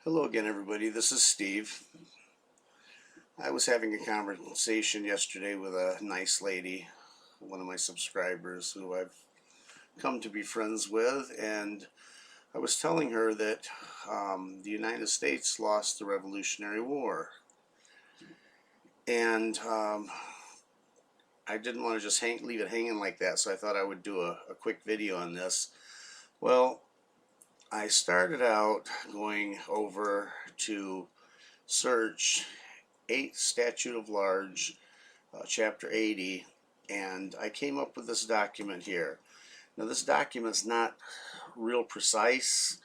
Hello again, everybody. This is Steve. I was having a conversation yesterday with a nice lady, one of my subscribers who I've come to be friends with, and I was telling her that the United States lost the Revolutionary War. And I didn't want to just leave it hanging like that, so I thought I would do a quick video on this. Well, I started out going over to search 8 Statute of Large, Chapter 80, and I came up with this document here. Now, this document's not real precise,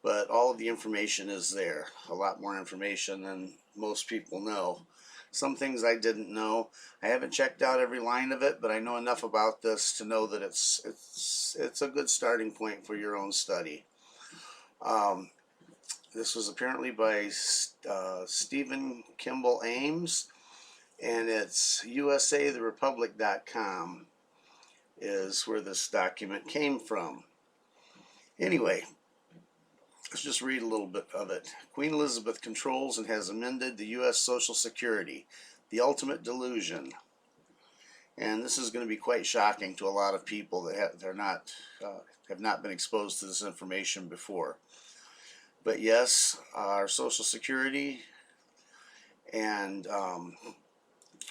but all of the information is there. A lot more information than most people know. Some things I didn't know. I haven't checked out every line of it, but I know enough about this to know that it's a good starting point for your own study. This was apparently by Stephen Kimball Ames, and it's usatherepublic.com is where this document came from. Anyway, let's just read a little bit of it. Queen Elizabeth controls and has amended the U.S. Social Security, the ultimate delusion. And this is going to be quite shocking to a lot of people that have not been exposed to this information before. But yes, our Social Security and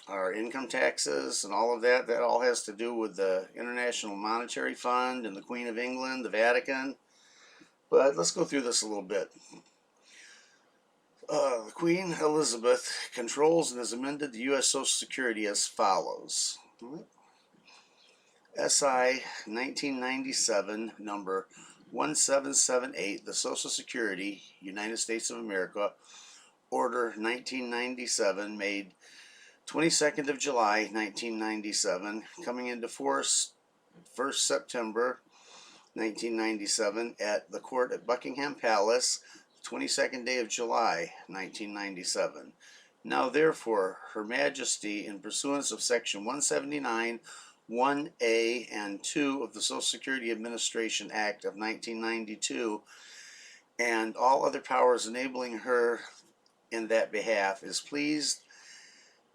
our income taxes and all of that all has to do with the International Monetary Fund and the Queen of England, the Vatican. But let's go through this a little bit. Queen Elizabeth controls and has amended the U.S. Social Security as follows. SI 1997 number 1778, the Social Security, United States of America, Order 1997, made 22nd of July 1997, coming into force 1st September 1997 at the court at Buckingham Palace, 22nd day of July 1997. Now therefore, Her Majesty, in pursuance of Section 179, 1A and 2 of the Social Security Administration Act of 1992, and all other powers enabling her in that behalf, is pleased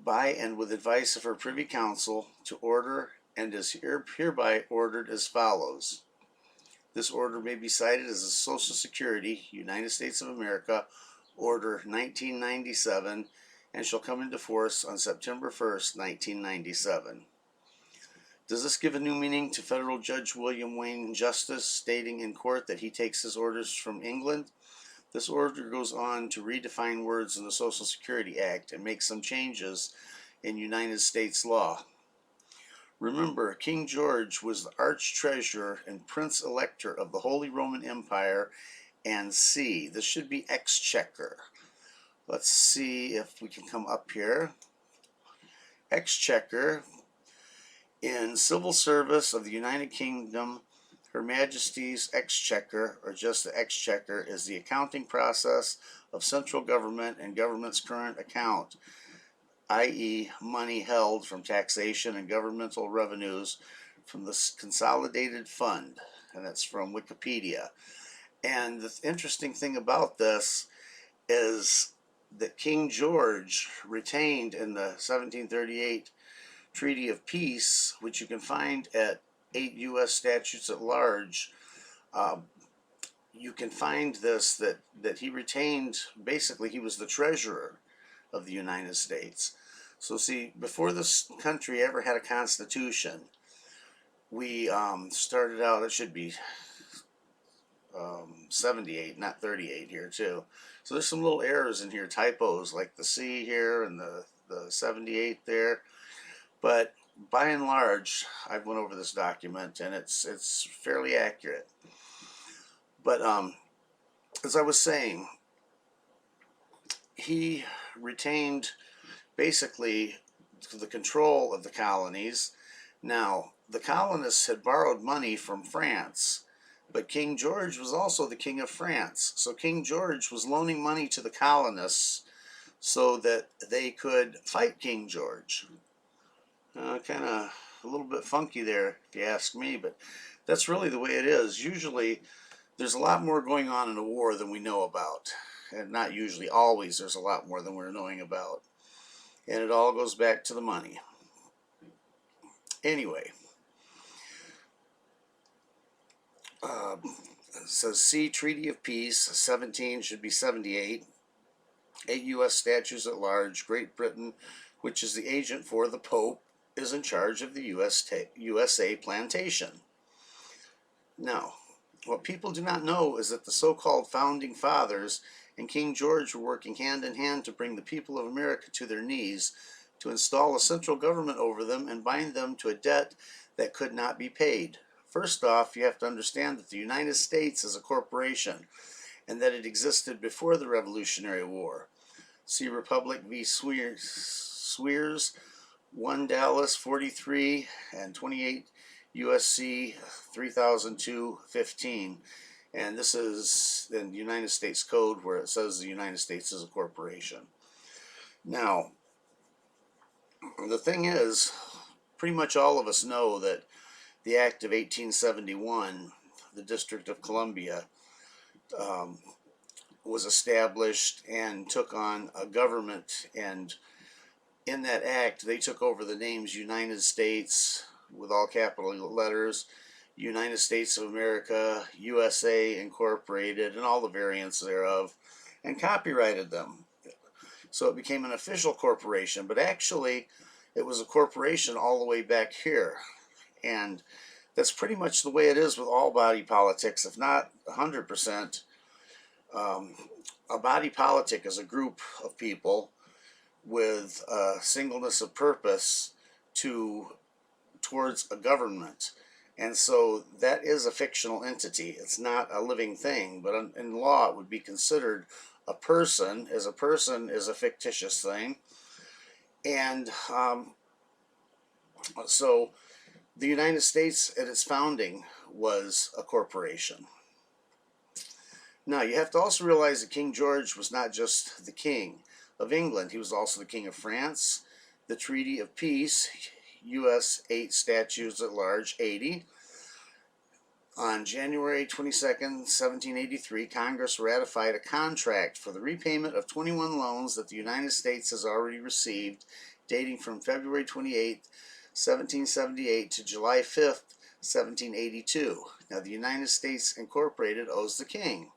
by and with advice of her Privy Council to order and is hereby ordered as follows. This order may be cited as the Social Security, United States of America, Order 1997, and shall come into force on September 1st, 1997. Does this give a new meaning to Federal Judge William Wayne Justice stating in court that he takes his orders from England? This order goes on to redefine words in the Social Security Act and make some changes in United States law. Remember, King George was the Arch-Treasurer and Prince-Elector of the Holy Roman Empire, and C. This should be Exchequer. Let's see if we can come up here. Exchequer. In civil service of the United Kingdom, Her Majesty's Exchequer, or just the Exchequer, is the accounting process of central government and government's current account, i.e. money held from taxation and governmental revenues from the consolidated fund, and that's from Wikipedia. And the interesting thing about this is that King George retained in the 1738 Treaty of Peace, which you can find at 8 U.S. Statutes at Large, you can find this, that he retained, basically he was the treasurer of the United States. So see, before this country ever had a constitution, we started out, it should be 78, not 38 here too. So there's some little errors in here, typos, like the C here and the 78 there. But by and large, I've went over this document and it's fairly accurate. But as I was saying, he retained basically the control of the colonies. Now, the colonists had borrowed money from France, but King George was also the King of France. So King George was loaning money to the colonists so that they could fight King George. Kind of a little bit funky there, if you ask me, but that's really the way it is. Usually, there's a lot more going on in a war than we know about. and not usually, always, there's a lot more than we're knowing about. And it all goes back to the money. Anyway, so C, Treaty of Peace, 17 should be 78. 8 U.S. statutes at large. Great Britain, which is the agent for the Pope, is in charge of the USA plantation. Now, what people do not know is that the so-called founding fathers and King George were working hand in hand to bring the people of America to their knees, to install a central government over them and bind them to a debt that could not be paid. First off, you have to understand that the United States is a corporation and that it existed before the Revolutionary War. See Republic v. Swears, 1 Dallas 43 and 28 USC 3002-15. And this is in the United States Code where it says the United States is a corporation. Now, the thing is, pretty much all of us know that the Act of 1871, the District of Columbia, was established and took on a government, and in that act they took over the names United States with all capital letters, United States of America, USA Incorporated, and all the variants thereof, and copyrighted them. So it became an official corporation, but actually it was a corporation all the way back here. And that's pretty much the way it is with all body politics, if not 100%. A body politic is a group of people with a singleness of purpose towards a government. And so that is a fictional entity. It's not a living thing, but in law it would be considered a person, as a person is a fictitious thing. And so the United States at its founding was a corporation. Now, you have to also realize that King George was not just the king of England. He was also the king of France. The Treaty of Peace, U.S. 8 statutes at large, 80. On January 22nd, 1783, Congress ratified a contract for the repayment of 21 loans that the United States has already received, dating from February 28, 1778 to July 5th, 1782. Now, the United States Incorporated owes the king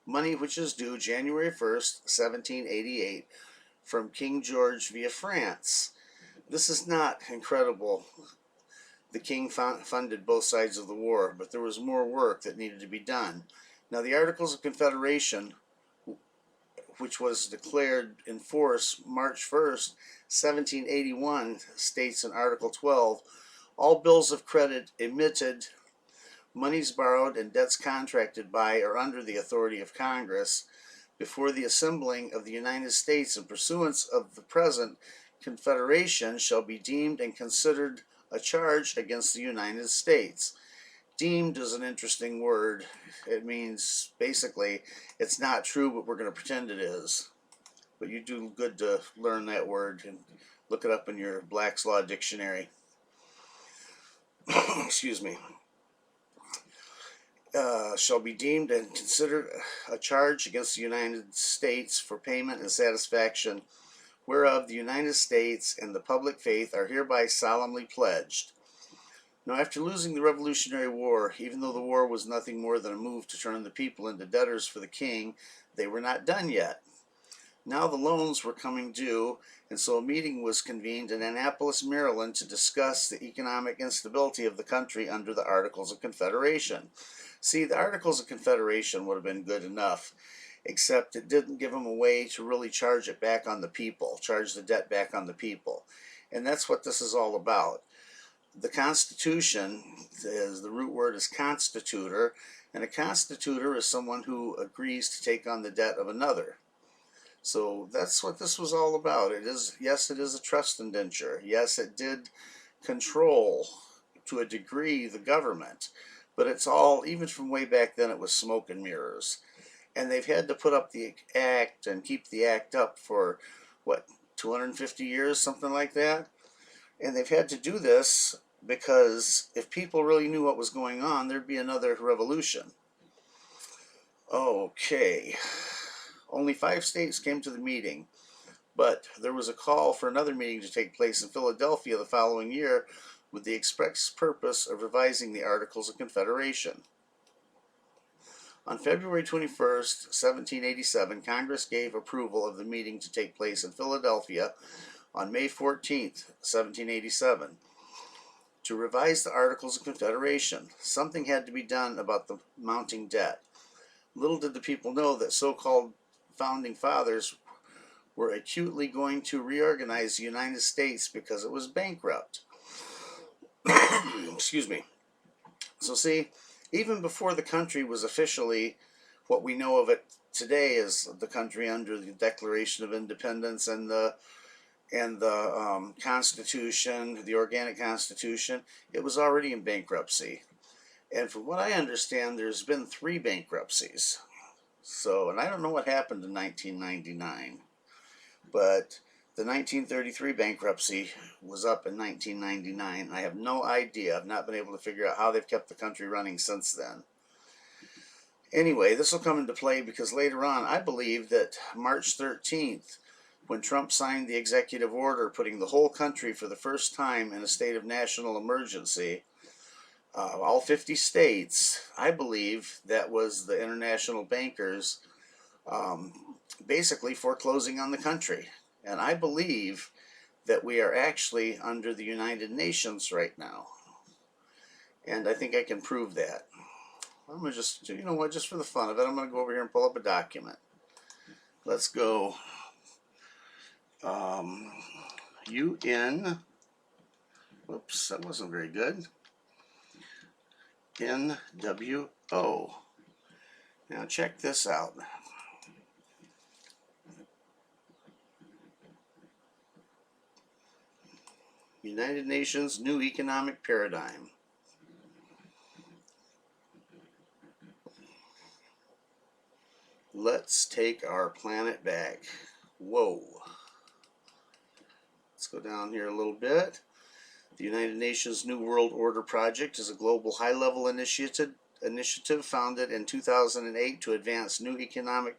money which is due January 1st, 1788 from King George via France. This is not incredible. The king funded both sides of the war, but there was more work that needed to be done. Now, the Articles of Confederation, which was declared in force March 1st, 1781, states in Article 12, all bills of credit emitted, monies borrowed, and debts contracted by or under the authority of Congress before the assembling of the United States in pursuance of the present Confederation shall be deemed and considered a charge against the United States. Deemed is an interesting word. It means basically it's not true, but we're going to pretend it is. But you do good to learn that word and look it up in your Black's Law Dictionary. Excuse me. Shall be deemed and considered a charge against the United States for payment and satisfaction whereof the United States and the public faith are hereby solemnly pledged. Now, after losing the Revolutionary War, even though the war was nothing more than a move to turn the people into debtors for the king, they were not done yet. Now the loans were coming due, and so a meeting was convened in Annapolis, Maryland, to discuss the economic instability of the country under the Articles of Confederation. See, the Articles of Confederation would have been good enough, except it didn't give them a way to really charge it back on the people, charge the debt back on the people. And that's what this is all about. The Constitution, the root word is constitutor, and a constitutor is someone who agrees to take on the debt of another. So that's what this was all about. It is, yes, it is a trust indenture. Yes, it did control to a degree the government, but it's all, even from way back then, it was smoke and mirrors. And they've had to put up the act and keep the act up for, what, 250 years, something like that? And they've had to do this because if people really knew what was going on, there'd be another revolution. Okay. Only 5 states came to the meeting, but there was a call for another meeting to take place in Philadelphia the following year with the express purpose of revising the Articles of Confederation. On February 21st, 1787, Congress gave approval of the meeting to take place in Philadelphia on May 14th, 1787, to revise the Articles of Confederation. Something had to be done about the mounting debt. Little did the people know that so-called founding fathers were acutely going to reorganize the United States because it was bankrupt. Excuse me. So see, even before the country was officially what we know of it today as the country under the Declaration of Independence and the Constitution, the Organic Constitution, it was already in bankruptcy. And from what I understand, there's been 3 bankruptcies. So, and I don't know what happened in 1999, but the 1933 bankruptcy was up in 1999. I have no idea. I've not been able to figure out how they've kept the country running since then. Anyway, this will come into play because later on, I believe that March 13th, when Trump signed the executive order putting the whole country for the first time in a state of national emergency, all 50 states, I believe that was the international bankers basically foreclosing on the country. And I believe that we are actually under the United Nations right now. And I think I can prove that. I'm going to just, you know what, just for the fun of it, I'm going to go over here and pull up a document. Let's go UN, whoops, that wasn't very good, NWO. Now check this out. United Nations New Economic Paradigm. Let's take our planet back. Whoa. Let's go down here a little bit. The United Nations New World Order Project is a global high-level initiative founded in 2008 to advance a new economic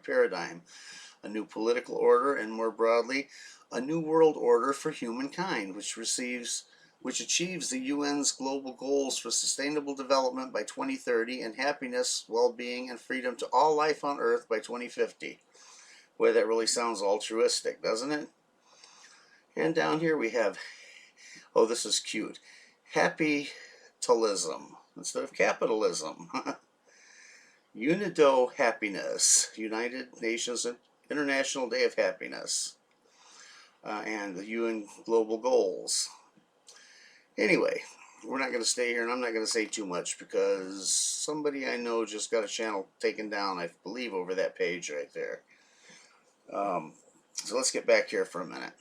paradigm, a new political order, and more broadly, a new world order for humankind, which achieves the UN's global goals for sustainable development by 2030 and happiness, well-being, and freedom to all life on Earth by 2050. Boy, that really sounds altruistic, doesn't it? And down here we have, oh, this is cute, happitalism instead of capitalism. UNIDO Happiness, United Nations International Day of Happiness, and the UN Global Goals. Anyway, we're not going to stay here, and I'm not going to say too much because somebody I know just got a channel taken down, I believe, over that page right there. So let's get back here for a minute.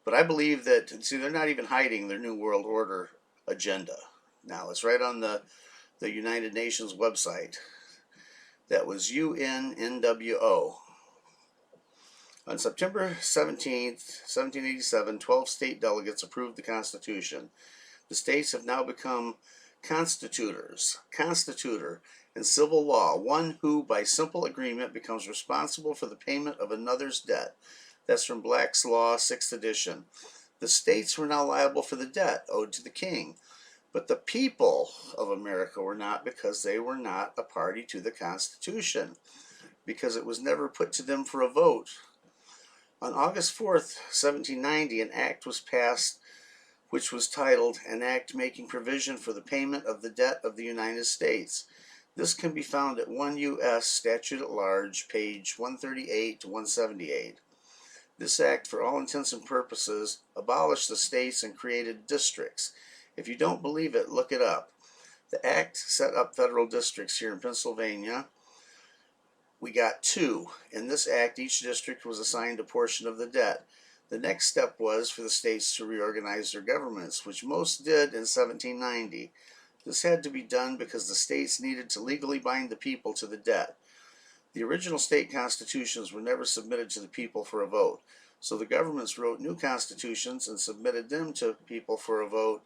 But I believe that, see, they're not even hiding their New World Order agenda. Now, it's right on the United Nations website. That was UNNWO. On September 17th, 1787, 12 state delegates approved the Constitution. The states have now become constitutor in civil law, one who, by simple agreement, becomes responsible for the payment of another's debt. That's from Black's Law, 6th edition. The states were now liable for the debt owed to the king, but the people of America were not, because they were not a party to the Constitution, because it was never put to them for a vote. On August 4th, 1790, an act was passed which was titled, An Act Making Provision for the Payment of the Debt of the United States. This can be found at 1 U.S. Statute at Large, page 138 to 178. This act, for all intents and purposes, abolished the states and created districts. If you don't believe it, look it up. The act set up federal districts here in Pennsylvania. We got 2. In this act, each district was assigned a portion of the debt. The next step was for the states to reorganize their governments, which most did in 1790. This had to be done because the states needed to legally bind the people to the debt. The original state constitutions were never submitted to the people for a vote, so the governments wrote new constitutions and submitted them to people for a vote,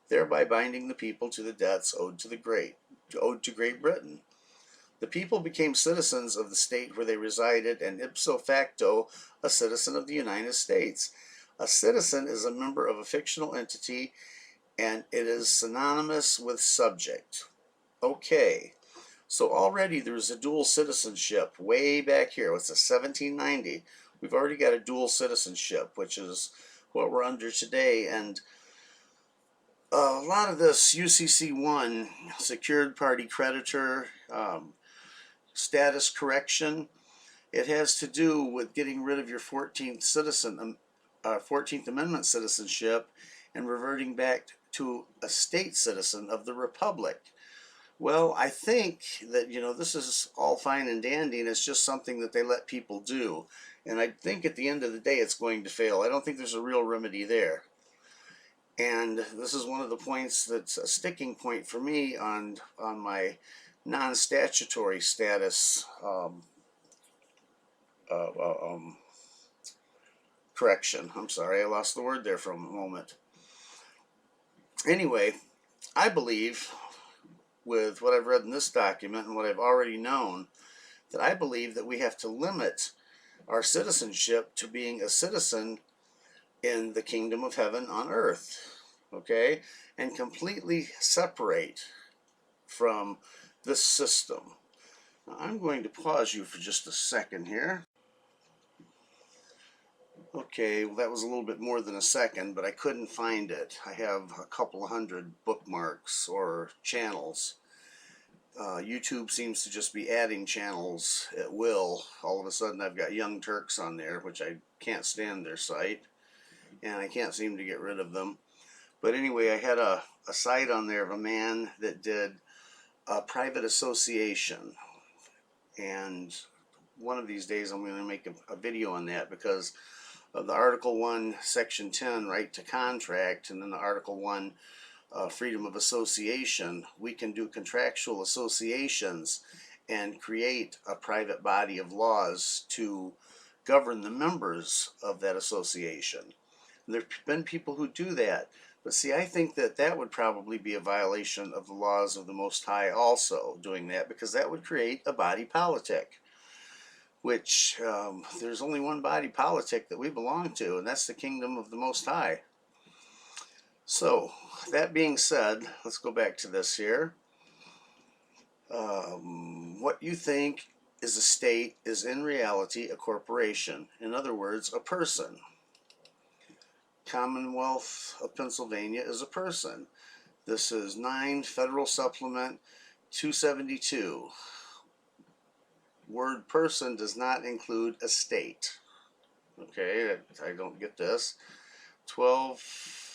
thereby binding the people to the debts owed to Great Britain. The people became citizens of the state where they resided and ipso facto a citizen of the United States. A citizen is a member of a fictional entity and it is synonymous with subject. Okay, so already there's a dual citizenship way back here. What's a 1790? We've already got a dual citizenship, which is what we're under today. And a lot of this UCC1, secured party creditor, status correction, it has to do with getting rid of your 14th Amendment citizenship and reverting back to a state citizen of the Republic. Well, I think that, this is all fine and dandy, and it's just something that they let people do. And I think at the end of the day, it's going to fail. I don't think there's a real remedy there. And this is one of the points that's a sticking point for me on my non-statutory status correction. I'm sorry, I lost the word there for a moment. Anyway, I believe, with what I've read in this document and what I've already known, that I believe that we have to limit our citizenship to being a citizen in the kingdom of heaven on earth, okay, and completely separate from this system. Now, I'm going to pause you for just a second here. Okay, well, that was a little bit more than a second, but I couldn't find it. I have a couple of hundred bookmarks or channels. YouTube seems to just be adding channels at will. All of a sudden I've got Young Turks on there, which I can't stand their site, and I can't seem to get rid of them. But anyway, I had a site on there of a man that did a private association, and one of these days I'm going to make a video on that, because of the Article 1, Section 10, right to contract, and then the Article 1, freedom of association. We can do contractual associations and create a private body of laws to govern the members of that association. And there have been people who do that. But see, I think that that would probably be a violation of the laws of the Most High also, doing that, because that would create a body politic, which there's only one body politic that we belong to, and that's the kingdom of the Most High. So, that being said, let's go back to this here. What you think is a state is in reality a corporation. In other words, a person. Commonwealth of Pennsylvania is a person. This is 9 Federal Supplement 272. Word person does not include a state. Okay, I don't get this. 12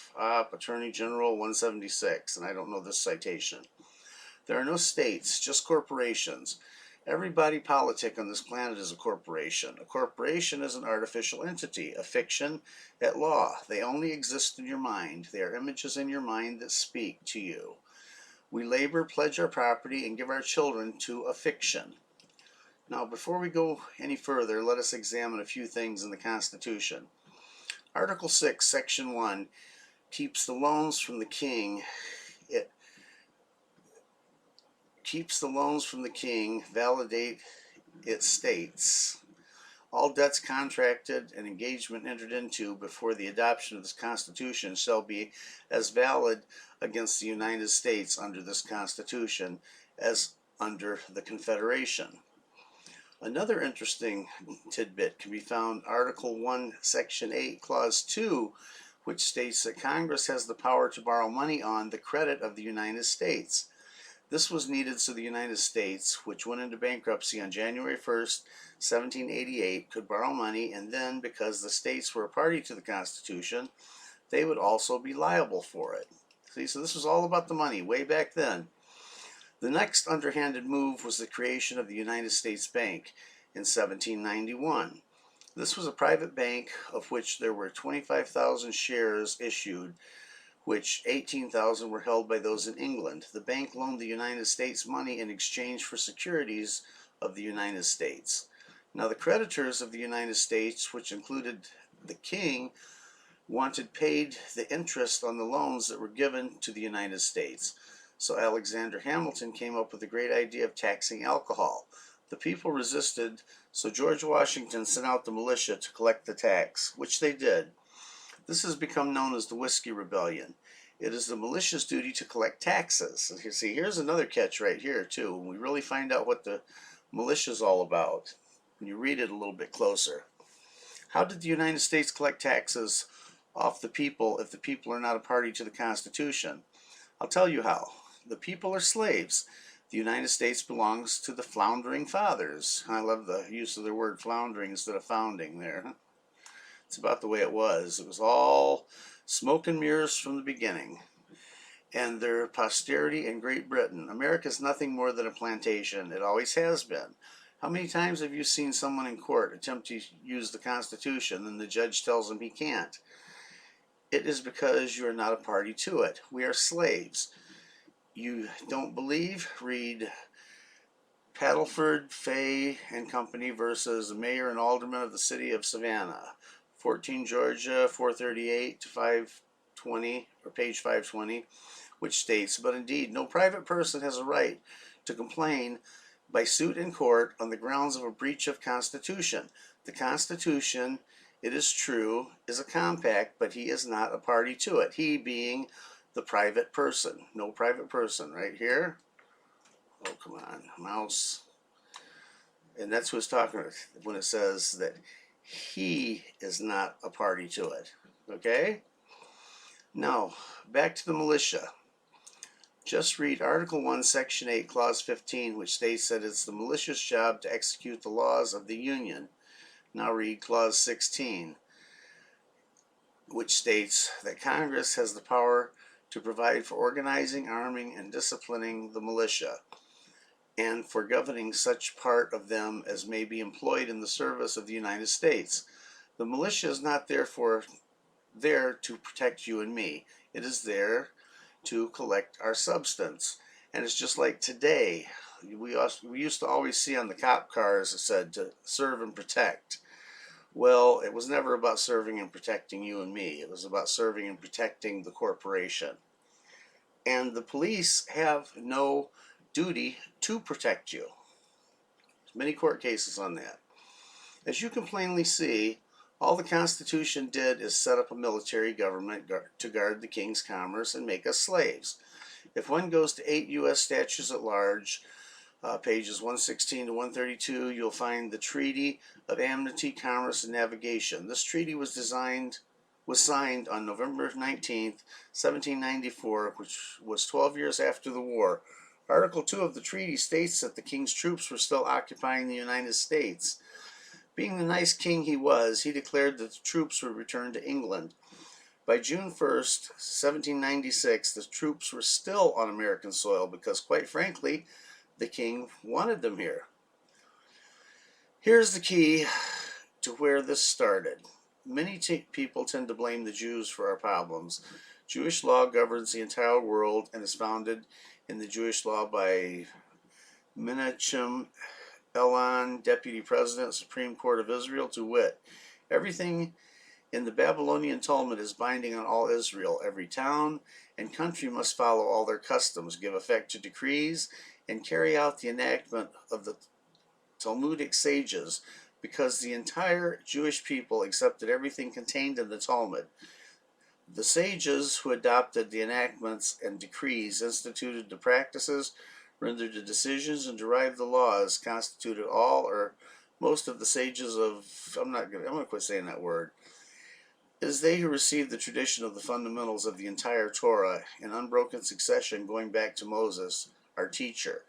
Attorney General 176, and I don't know this citation. There are no states, just corporations. Every body politic on this planet is a corporation. A corporation is an artificial entity, a fiction at law. They only exist in your mind. They are images in your mind that speak to you. We labor, pledge our property, and give our children to a fiction. Now, before we go any further, let us examine a few things in the Constitution. Article 6, Section 1 keeps the loans from the king. It keeps the loans from the king, validate, it states. All debts contracted and engagement entered into before the adoption of this Constitution shall be as valid against the United States under this Constitution as under the Confederation. Another interesting tidbit can be found in Article 1, Section 8, Clause 2, which states that Congress has the power to borrow money on the credit of the United States. This was needed so the United States, which went into bankruptcy on January 1st, 1788, could borrow money, and then, because the states were a party to the Constitution, they would also be liable for it. See, so this was all about the money way back then. The next underhanded move was the creation of the United States Bank in 1791. This was a private bank of which there were 25,000 shares issued, which 18,000 were held by those in England. The bank loaned the United States money in exchange for securities of the United States. Now, the creditors of the United States, which included the king, wanted paid the interest on the loans that were given to the United States. So Alexander Hamilton came up with the great idea of taxing alcohol. The people resisted, so George Washington sent out the militia to collect the tax, which they did. This has become known as the Whiskey Rebellion. It is the militia's duty to collect taxes. And you see, here's another catch right here, too, when we really find out what the militia is all about, when you read it a little bit closer. How did the United States collect taxes off the people if the people are not a party to the Constitution? I'll tell you how. The people are slaves. The United States belongs to the Founding Fathers. I love the use of the word floundering instead of founding there. It's about the way it was. It was all smoke and mirrors from the beginning. And their posterity in Great Britain. America is nothing more than a plantation. It always has been. How many times have you seen someone in court attempt to use the Constitution and the judge tells him he can't? It is because you are not a party to it. We are slaves. You don't believe? Read Paddleford, Fay and Company versus the mayor and alderman of the city of Savannah, 14 Georgia, 438 to 520, or page 520, which states, but indeed no private person has a right to complain by suit in court on the grounds of a breach of Constitution. The Constitution, it is true, is a compact, but he is not a party to it. He being the private person. No private person right here. Oh, come on, mouse. And that's who it's talking about when it says that he is not a party to it. Okay? Now, back to the militia. Just read Article 1, Section 8, Clause 15, which states that it's the militia's job to execute the laws of the Union. Now read Clause 16, which states that Congress has the power to provide for organizing, arming, and disciplining the militia, and for governing such part of them as may be employed in the service of the United States. The militia is not therefore there to protect you and me. It is there to collect our substance. And it's just like today. We used to always see on the cop cars it said to serve and protect. Well, it was never about serving and protecting you and me. It was about serving and protecting the corporation. And the police have no duty to protect you. There's many court cases on that. As you can plainly see, all the Constitution did is set up a military government to guard the king's commerce and make us slaves. If one goes to 8 U.S. statutes at large, pages 116 to 132, you'll find the Treaty of Amity, Commerce, and Navigation. This treaty was signed on November 19th, 1794, which was 12 years after the war. Article 2 of the treaty states that the king's troops were still occupying the United States. Being the nice king he was, he declared that the troops would return to England. By June 1st, 1796, the troops were still on American soil because, quite frankly, the king wanted them here. Here's the key to where this started. Many people tend to blame the Jews for our problems. Jewish law governs the entire world and is founded in the Jewish law by Menachem Elon, Deputy President, Supreme Court of Israel, to wit, everything in the Babylonian Talmud is binding on all Israel. Every town and country must follow all their customs, give effect to decrees, and carry out the enactment of the Talmudic sages, because the entire Jewish people accepted everything contained in the Talmud. The sages who adopted the enactments and decrees, instituted the practices, rendered the decisions, and derived the laws, constituted all or most of the sages of, I'm going to quit saying that word. It is they who received the tradition of the fundamentals of the entire Torah in unbroken succession going back to Moses, our teacher.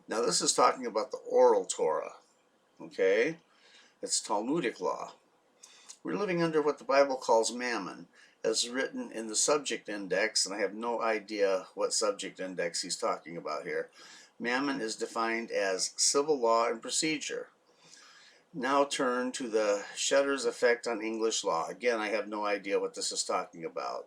Now this is talking about the oral Torah, okay? It's Talmudic law. We're living under what the Bible calls mammon, as written in the subject index, and I have no idea what subject index he's talking about here. Mammon is defined as civil law and procedure. Now turn to the Shedder's effect on English law. Again, I have no idea what this is talking about.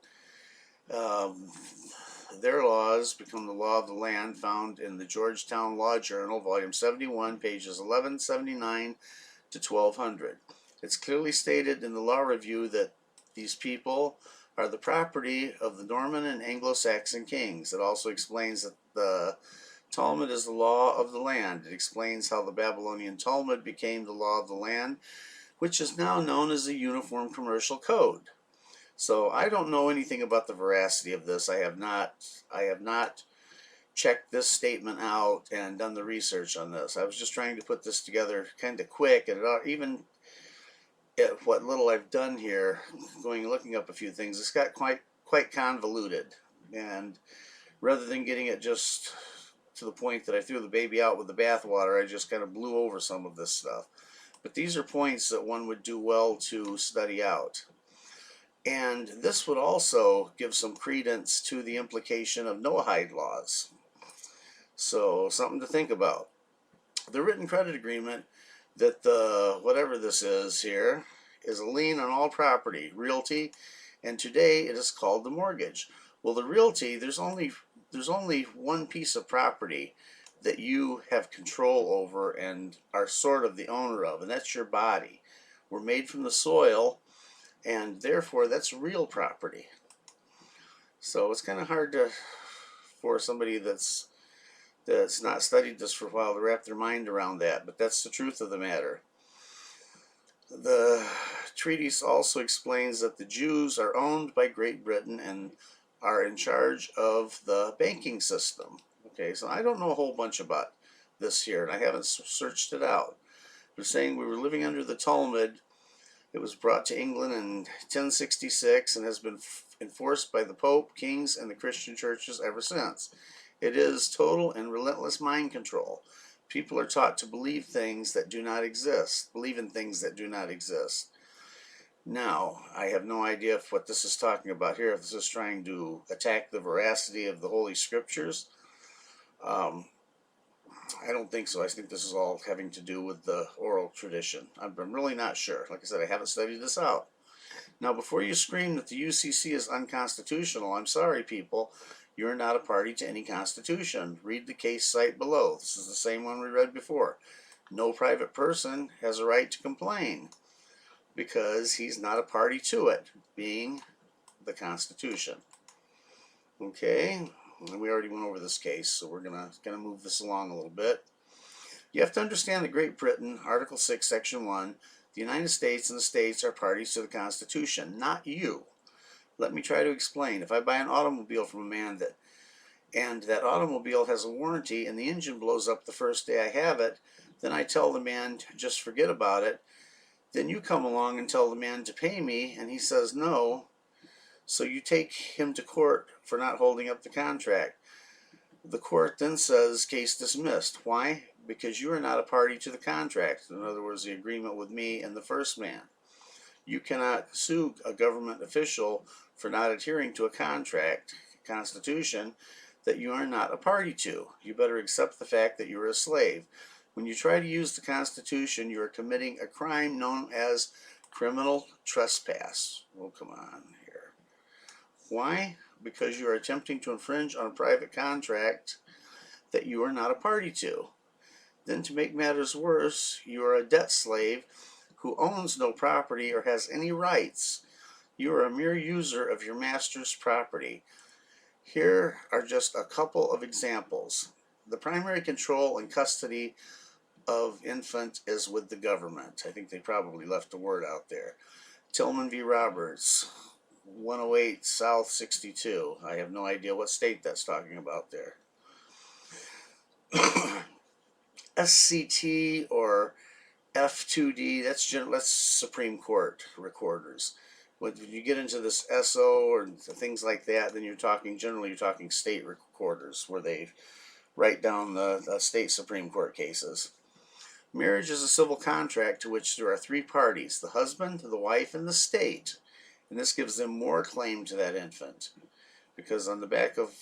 Their laws become the law of the land, found in the Georgetown Law Journal, volume 71, pages 1179 to 1200. It's clearly stated in the Law Review that these people are the property of the Norman and Anglo-Saxon kings. It also explains that the Talmud is the law of the land. It explains how the Babylonian Talmud became the law of the land, which is now known as the Uniform Commercial Code. So I don't know anything about the veracity of this. I have not checked this statement out and done the research on this. I was just trying to put this together kind of quick, and even what little I've done here, looking up a few things, it's got quite convoluted. And rather than getting it just to the point that I threw the baby out with the bathwater, I just kind of blew over some of this stuff. But these are points that one would do well to study out. And this would also give some credence to the implication of Noahide laws. So something to think about. The written credit agreement that the whatever this is here is a lien on all property, realty, and today it is called the mortgage. Well, the realty, there's only one piece of property that you have control over and are sort of the owner of, and that's your body. We're made from the soil, and therefore that's real property. So it's kind of hard for somebody that's not studied this for a while to wrap their mind around that, but that's the truth of the matter. The treatise also explains that the Jews are owned by Great Britain and are in charge of the banking system. Okay, so I don't know a whole bunch about this here, and I haven't searched it out. They're saying we were living under the Talmud. It was brought to England in 1066 and has been enforced by the Pope, kings, and the Christian churches ever since. It is total and relentless mind control. People are taught to believe things that do not exist, believe in things that do not exist. Now, I have no idea if what this is talking about here, if this is trying to attack the veracity of the Holy Scriptures. I don't think so. I think this is all having to do with the oral tradition. I'm really not sure. Like I said, I haven't studied this out. Now, before you scream that the UCC is unconstitutional, I'm sorry, people. You're not a party to any constitution. Read the case cite below. This is the same one we read before. No private person has a right to complain because he's not a party to it, being the Constitution. Okay, and we already went over this case, so we're gonna move this along a little bit. You have to understand that Great Britain, Article 6, Section 1, the United States and the states are parties to the Constitution, not you. Let me try to explain. If I buy an automobile from a man and that automobile has a warranty and the engine blows up the first day I have it, then I tell the man to just forget about it. Then you come along and tell the man to pay me, and he says no. So you take him to court for not holding up the contract. The court then says, case dismissed. Why? Because you are not a party to the contract. In other words, the agreement with me and the first man. You cannot sue a government official for not adhering to a contract, constitution, that you are not a party to. You better accept the fact that you are a slave. When you try to use the Constitution, you are committing a crime known as criminal trespass. Oh, come on here. Why? Because you are attempting to infringe on a private contract that you are not a party to. Then, to make matters worse, you are a debt slave who owns no property or has any rights. You are a mere user of your master's property. Here are just a couple of examples. The primary control and custody of infant is with the government. I think they probably left a word out there. Tillman v. Roberts, 108 South 62. I have no idea what state that's talking about there. SCT or F2D, that's Supreme Court recorders. When you get into this SO or things like that, then generally you're talking state recorders where they write down the state Supreme Court cases. Marriage is a civil contract to which there are three parties, the husband, the wife, and the state. And this gives them more claim to that infant. Because on the back of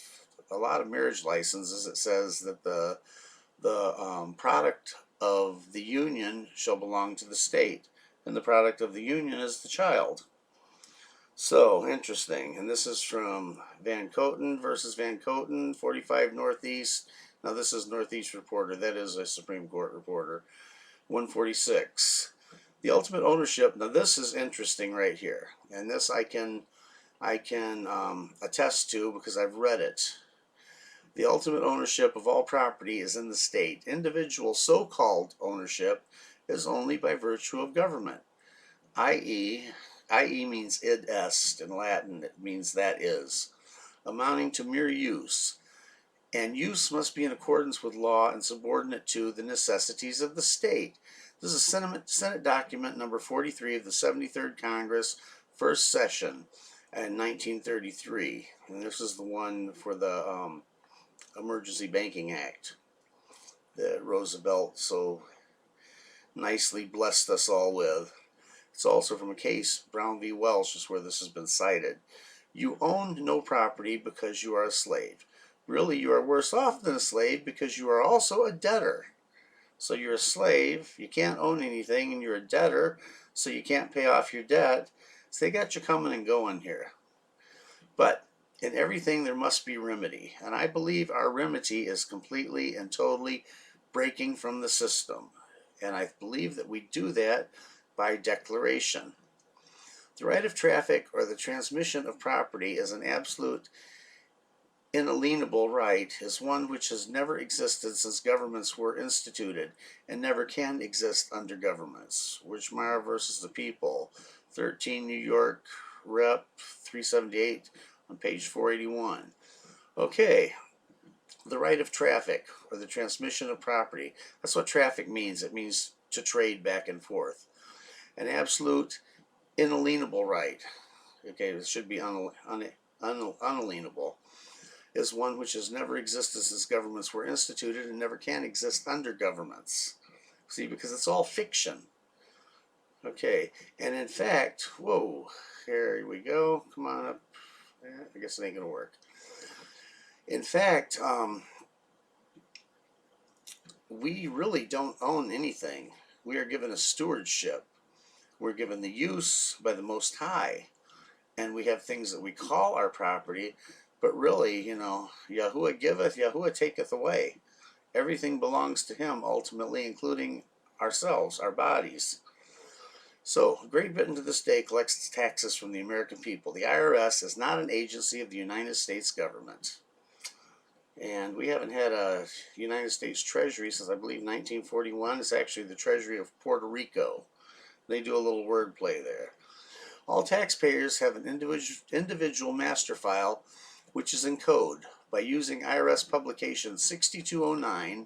a lot of marriage licenses, it says that the product of the union shall belong to the state. And the product of the union is the child. So, interesting. And this is from Van Coten versus Van Coten, 45 Northeast. Now, this is Northeast Reporter. That is a Supreme Court reporter. 146. The ultimate ownership. Now, this is interesting right here. And this I can I can attest to because I've read it. The ultimate ownership of all property is in the state. Individual so-called ownership is only by virtue of government, i.e., i.e. means id est in Latin. It means that is, amounting to mere use. And use must be in accordance with law and subordinate to the necessities of the state. This is Senate document number 43 of the 73rd Congress, first session in 1933. And this is the one for the Emergency Banking Act that Roosevelt so nicely blessed us all with. It's also from a case, Brown v. Welsh, is where this has been cited. You own no property because you are a slave. Really, you are worse off than a slave because you are also a debtor. So you're a slave, you can't own anything, and you're a debtor, so you can't pay off your debt. So they got you coming and going here. But in everything there must be remedy, and I believe our remedy is completely and totally breaking from the system. And I believe that we do that by declaration. The right of traffic or the transmission of property is an absolute inalienable right, is one which has never existed since governments were instituted and never can exist under governments. Widgmeyer versus the People, 13 New York Rep 378 on page 481. Okay, the right of traffic or the transmission of property. That's what traffic means. It means to trade back and forth. An absolute inalienable right. Okay, it should be unalienable. Is one which has never existed since governments were instituted and never can exist under governments. See, because it's all fiction. Okay, and in fact, whoa, here we go. Come on up. I guess it ain't gonna work. In fact, we really don't own anything. We are given a stewardship. We're given the use by the Most High, and we have things that we call our property, but really, you know, Yahuwah giveth, Yahuwah taketh away. Everything belongs to him ultimately, including ourselves, our bodies. So, Great Britain to this day collects its taxes from the American people. The IRS is not an agency of the United States government. And we haven't had a United States Treasury since, I believe, 1941. It's actually the Treasury of Puerto Rico. They do a little wordplay there. All taxpayers have an individual master file, which is in code. By using IRS publication 6209,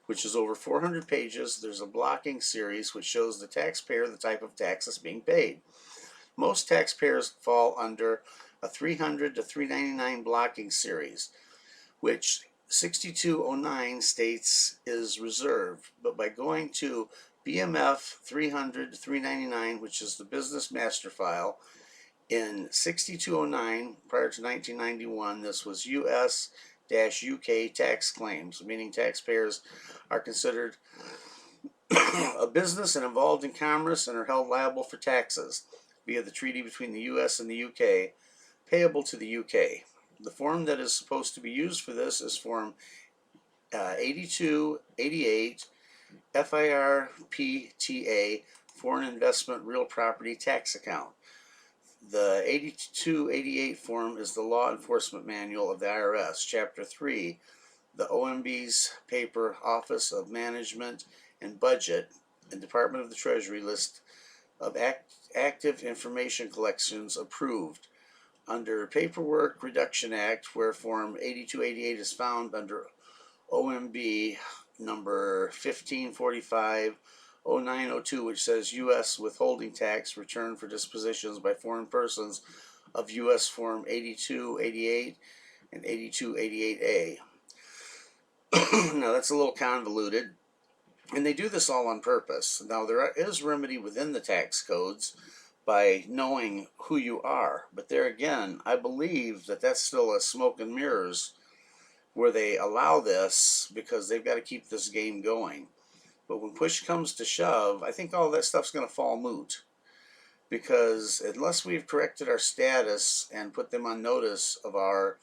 which is over 400 pages, there's a blocking series which shows the taxpayer the type of tax that's being paid. Most taxpayers fall under a 300 to 399 blocking series, which 6209 states is reserved. But by going to BMF 300 to 399, which is the business master file, in 6209, prior to 1991, this was US-UK tax claims, meaning taxpayers are considered a business and involved in commerce and are held liable for taxes via the treaty between the US and the UK, payable to the UK. The form that is supposed to be used for this is Form 8288 FIRPTA, Foreign Investment Real Property Tax Account. The 8288 form is the Law Enforcement Manual of the IRS, Chapter 3, the OMB's paper Office of Management and Budget and Department of the Treasury list of active information collections approved under Paperwork Reduction Act, where Form 8288 is found under OMB number 1545-0902, which says U.S. withholding tax return for dispositions by foreign persons of U.S. Form 8288 and 8288A. Now, that's a little convoluted, and they do this all on purpose. Now, there is remedy within the tax codes by knowing who you are, but there again, I believe that that's still a smoke and mirrors where they allow this because they've got to keep this game going. But when push comes to shove, I think all that stuff's going to fall moot, because unless we've corrected our status and put them on notice of our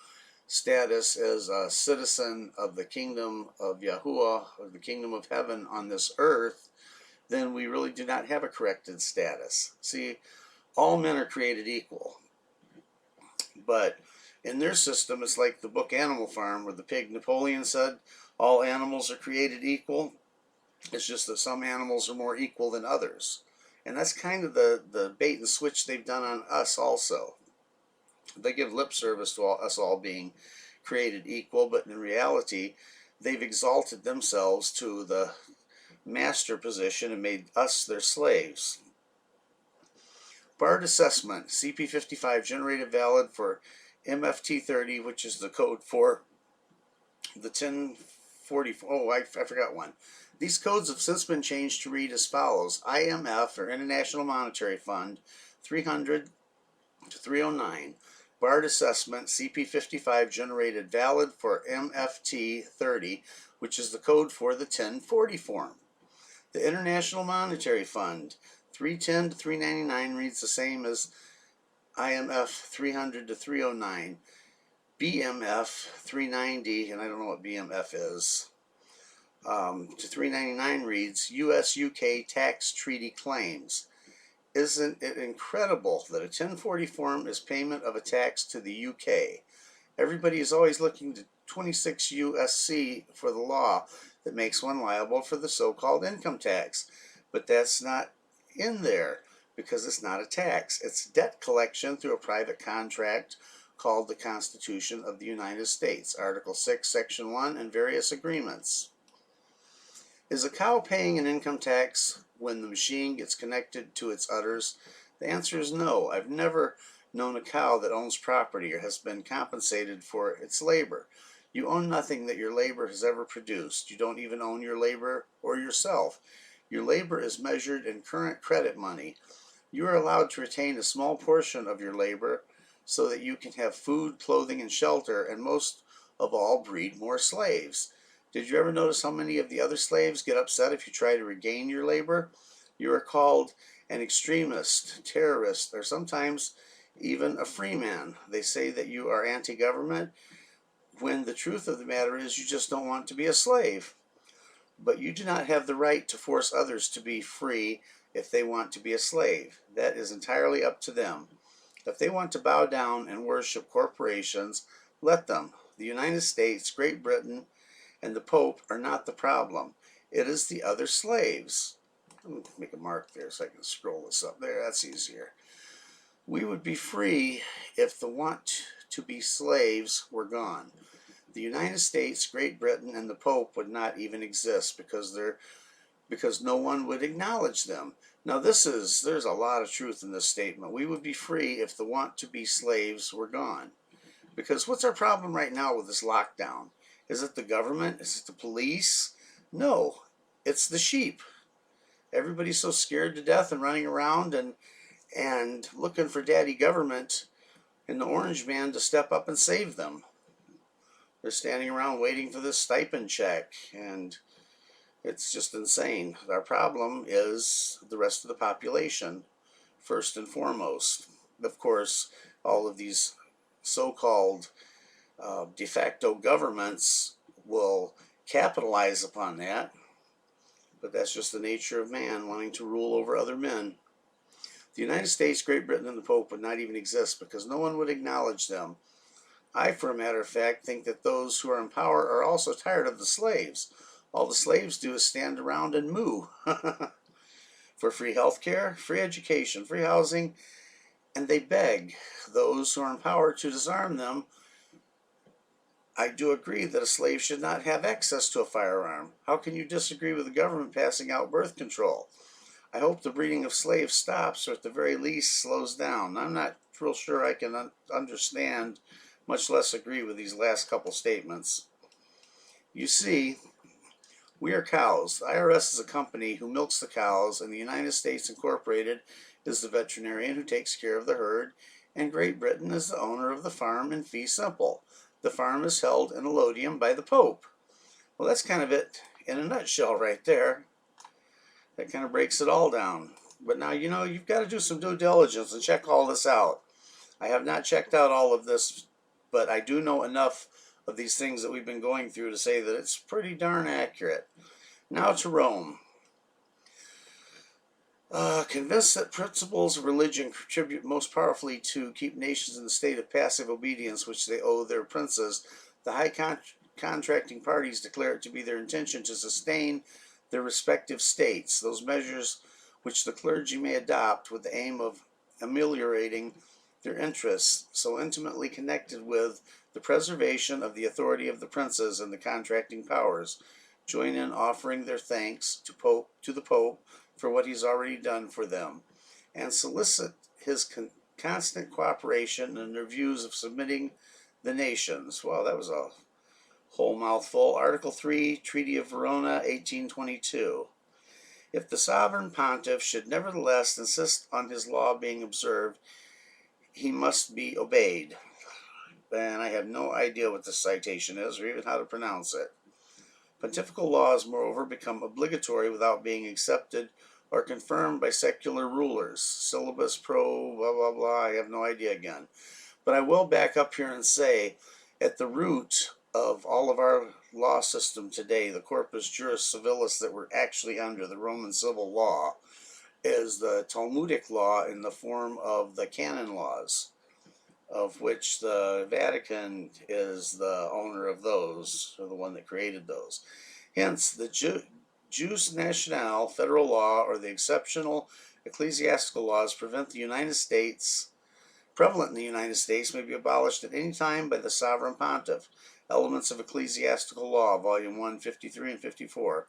status as a citizen of the kingdom of Yahuwah, of the kingdom of heaven on this earth, then we really do not have a corrected status. See, all men are created equal. But in their system, it's like the book Animal Farm, where the pig Napoleon said all animals are created equal. It's just that some animals are more equal than others. And that's kind of the bait and switch they've done on us also. They give lip service to us all being created equal, but in reality, they've exalted themselves to the master position and made us their slaves. BARD assessment, CP55 generated valid for MFT30, which is the code for the 1044. Oh, I forgot one. These codes have since been changed to read as follows: IMF, or International Monetary Fund, 300 to 309. BARD assessment, CP55 generated valid for MFT30, which is the code for the 1040 form. The International Monetary Fund, 310 to 399, reads the same as IMF 300 to 309. BMF 390, and I don't know what BMF is, to 399 reads US-UK tax treaty claims. Isn't it incredible that a 1040 form is payment of a tax to the UK? Everybody is always looking to 26 USC for the law that makes one liable for the so-called income tax. But that's not in there because it's not a tax. It's debt collection through a private contract called the Constitution of the United States, Article 6, Section 1, and various agreements. Is a cow paying an income tax when the machine gets connected to its udders? The answer is no. I've never known a cow that owns property or has been compensated for its labor. You own nothing that your labor has ever produced. You don't even own your labor or yourself. Your labor is measured in current credit money. You are allowed to retain a small portion of your labor so that you can have food, clothing, and shelter, and most of all, breed more slaves. Did you ever notice how many of the other slaves get upset if you try to regain your labor? You are called an extremist, terrorist, or sometimes even a free man. They say that you are anti-government, when the truth of the matter is you just don't want to be a slave. But you do not have the right to force others to be free if they want to be a slave. That is entirely up to them. If they want to bow down and worship corporations, let them. The United States, Great Britain, and the Pope are not the problem. It is the other slaves. Let me make a mark there so I can scroll this up there. That's easier. We would be free if the want to be slaves were gone. The United States, Great Britain, and the Pope would not even exist because no one would acknowledge them. Now there's a lot of truth in this statement. We would be free if the want to be slaves were gone. Because what's our problem right now with this lockdown? Is it the government? Is it the police? No, it's the sheep. Everybody's so scared to death and running around and looking for daddy government and the orange man to step up and save them. They're standing around waiting for this stipend check, and it's just insane. Our problem is the rest of the population, first and foremost. Of course, all of these so-called de facto governments will capitalize upon that, but that's just the nature of man wanting to rule over other men. The United States, Great Britain, and the Pope would not even exist because no one would acknowledge them. I, for a matter of fact, think that those who are in power are also tired of the slaves. All the slaves do is stand around and moo for free health care, free education, free housing, and they beg those who are in power to disarm them. I do agree that a slave should not have access to a firearm. How can you disagree with the government passing out birth control? I hope the breeding of slaves stops, or at the very least slows down. I'm not real sure I can understand, much less agree with these last couple statements. You see, we are cows. The IRS is a company who milks the cows, and the United States Incorporated is the veterinarian who takes care of the herd, and Great Britain is the owner of the farm in fee simple. The farm is held in allodium by the Pope. Well, that's kind of it in a nutshell right there. That kind of breaks it all down. But now, you've got to do some due diligence and check all this out. I have not checked out all of this, but I do know enough of these things that we've been going through to say that it's pretty darn accurate. Now to Rome. Convinced that principles of religion contribute most powerfully to keep nations in the state of passive obedience which they owe their princes, the contracting parties declare it to be their intention to sustain their respective states, those measures which the clergy may adopt with the aim of ameliorating their interests, so intimately connected with the preservation of the authority of the princes and the contracting powers, join in offering their thanks to the Pope for what he's already done for them, and solicit his constant cooperation in their views of submitting the nations. Well, that was a whole mouthful. Article 3, Treaty of Verona, 1822. If the sovereign pontiff should nevertheless insist on his law being observed, he must be obeyed. And I have no idea what this citation is or even how to pronounce it. Pontifical laws, moreover, become obligatory without being accepted or confirmed by secular rulers. Syllabus pro, blah, blah, blah. I have no idea again. But I will back up here and say, at the root of all of our law system today, the corpus juris civilis that we're actually under, the Roman civil law, is the Talmudic law in the form of the canon laws, of which the Vatican is the owner of those, or the one that created those. Hence, the Jus National, federal law, or the exceptional ecclesiastical laws prevalent in the United States may be abolished at any time by the sovereign pontiff. Elements of Ecclesiastical Law, Volume 1, 53 and 54.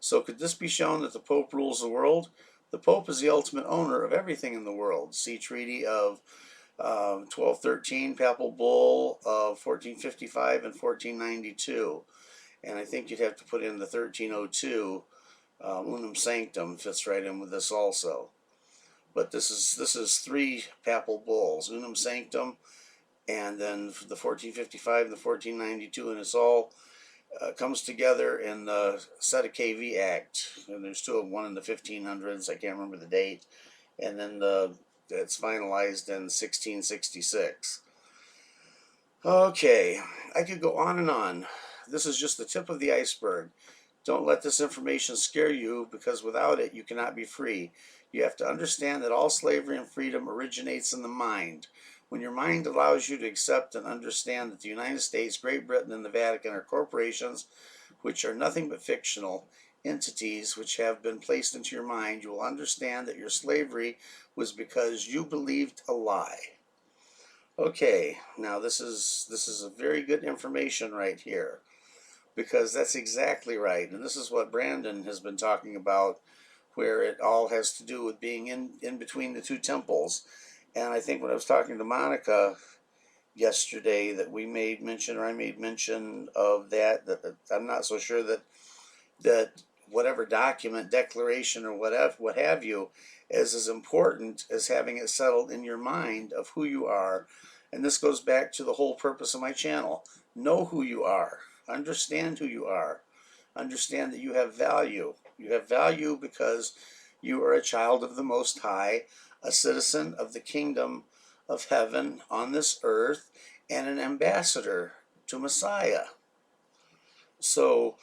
So could this be shown that the Pope rules the world? The Pope is the ultimate owner of everything in the world. See Treaty of 1213, Papal Bull of 1455 and 1492. And I think you'd have to put in the 1302, Unum Sanctum fits right in with this also. But this is three papal bulls, Unum Sanctum, and then the 1455 and the 1492, and it's all comes together in the Sedekv Act. And there's two of them, one in the 1500s, I can't remember the date, and then it's finalized in 1666. Okay, I could go on and on. This is just the tip of the iceberg. Don't let this information scare you, because without it, you cannot be free. You have to understand that all slavery and freedom originates in the mind. When your mind allows you to accept and understand that the United States, Great Britain, and the Vatican are corporations which are nothing but fictional entities which have been placed into your mind, you will understand that your slavery was because you believed a lie. Okay, now this is a very good information right here, because that's exactly right, and this is what Brandon has been talking about, where it all has to do with being in between the two temples. And I think when I was talking to Monica yesterday, that we made mention, or I made mention of that I'm not so sure that whatever document, declaration, or what have you, is as important as having it settled in your mind of who you are. And this goes back to the whole purpose of my channel. Know who you are. Understand who you are. Understand that you have value. You have value because you are a child of the Most High, a citizen of the kingdom of heaven on this earth, and an ambassador to Messiah. So,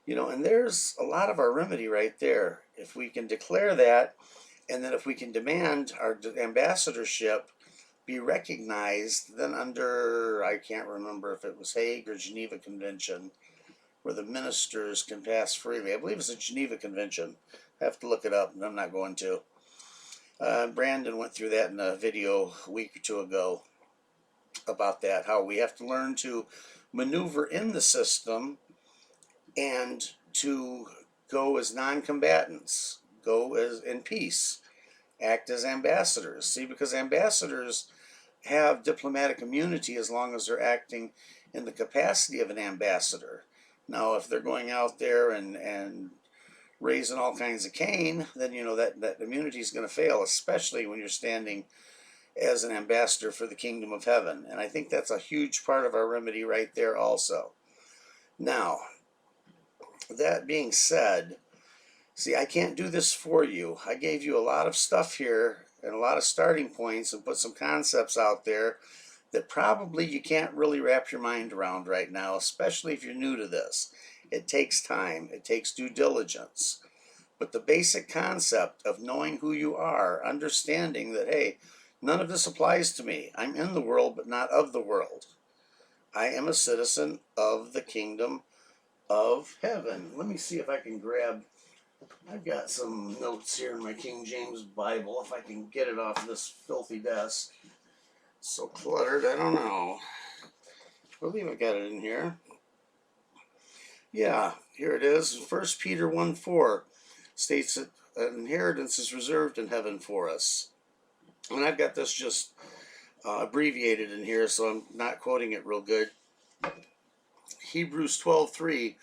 and there's a lot of our remedy right there. If we can declare that, and then if we can demand our ambassadorship be recognized, then under, I can't remember if it was Hague or Geneva Convention, where the ministers can pass freely. I believe it's a Geneva Convention. I have to look it up, and I'm not going to. Brandon went through that in a video a week or two ago about that, how we have to learn to maneuver in the system and to go as non-combatants, go as in peace, act as ambassadors. See, because ambassadors have diplomatic immunity as long as they're acting in the capacity of an ambassador. Now, if they're going out there and raising all kinds of cane, then that immunity is going to fail, especially when you're standing as an ambassador for the kingdom of heaven. And I think that's a huge part of our remedy right there also. Now, that being said, see, I can't do this for you. I gave you a lot of stuff here and a lot of starting points and put some concepts out there that probably you can't really wrap your mind around right now, especially if you're new to this. It takes time. It takes due diligence. But the basic concept of knowing who you are, understanding that, hey, none of this applies to me. I'm in the world, but not of the world. I am a citizen of the kingdom of heaven. Let me see if I can grab, I've got some notes here in my King James Bible, if I can get it off this filthy desk. So cluttered, I don't know. I believe I got it in here. Yeah, here it is. 1 Peter 1:4 states that an inheritance is reserved in heaven for us. And I've got this just abbreviated in here, so I'm not quoting it real good. Hebrews 12:3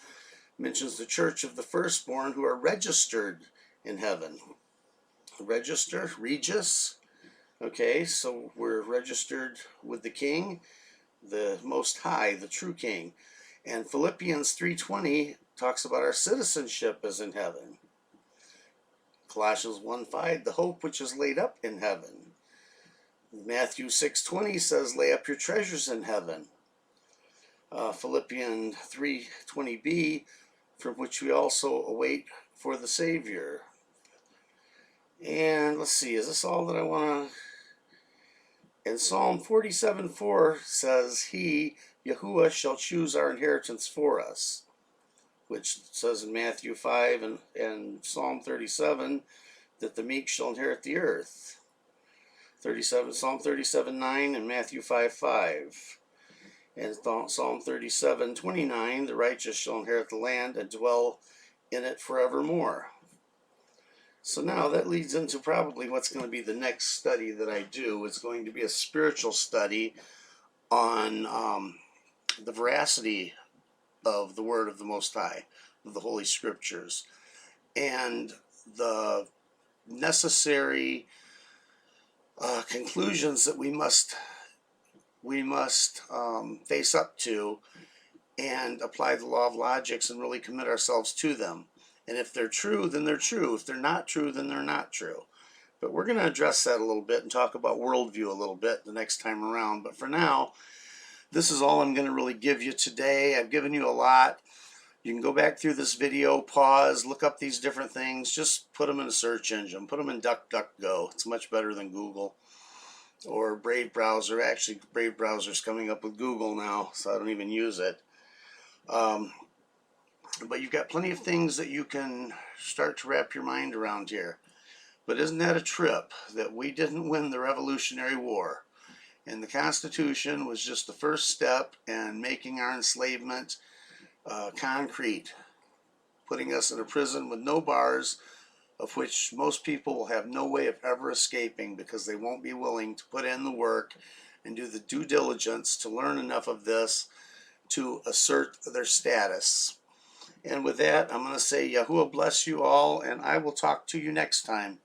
mentions the church of the firstborn who are registered in heaven. Register, Regis. Okay, so we're registered with the King, the Most High, the true King. And Philippians 3:20 talks about our citizenship as in heaven. Colossians 1:5, the hope which is laid up in heaven. Matthew 6:20 says, lay up your treasures in heaven. Philippians 3:20b, from which we also await for the Savior. And let's see, is this all that I want to... And Psalm 47:4 says, he, Yahuwah, shall choose our inheritance for us, which says in Matthew 5 and Psalm 37 that the meek shall inherit the earth. Psalm 37:9 and Matthew 5:5. And Psalm 37:29, the righteous shall inherit the land and dwell in it forevermore. So now that leads into probably what's going to be the next study that I do. It's going to be a spiritual study on the veracity of the Word of the Most High, of the Holy Scriptures, and the necessary conclusions that we must face up to and apply the law of logics and really commit ourselves to them. And if they're true, then they're true. If they're not true, then they're not true. But we're going to address that a little bit and talk about worldview a little bit the next time around. But for now, this is all I'm going to really give you today. I've given you a lot. You can go back through this video, pause, look up these different things. Just put them in a search engine. Put them in DuckDuckGo. It's much better than Google or Brave browser. Actually, Brave browser's coming up with Google now, so I don't even use it. But you've got plenty of things that you can start to wrap your mind around here. But isn't that a trip that we didn't win the Revolutionary War? And the Constitution was just the first step in making our enslavement concrete, putting us in a prison with no bars, of which most people will have no way of ever escaping because they won't be willing to put in the work and do the due diligence to learn enough of this to assert their status. And with that, I'm going to say Yahuwah bless you all, and I will talk to you next time.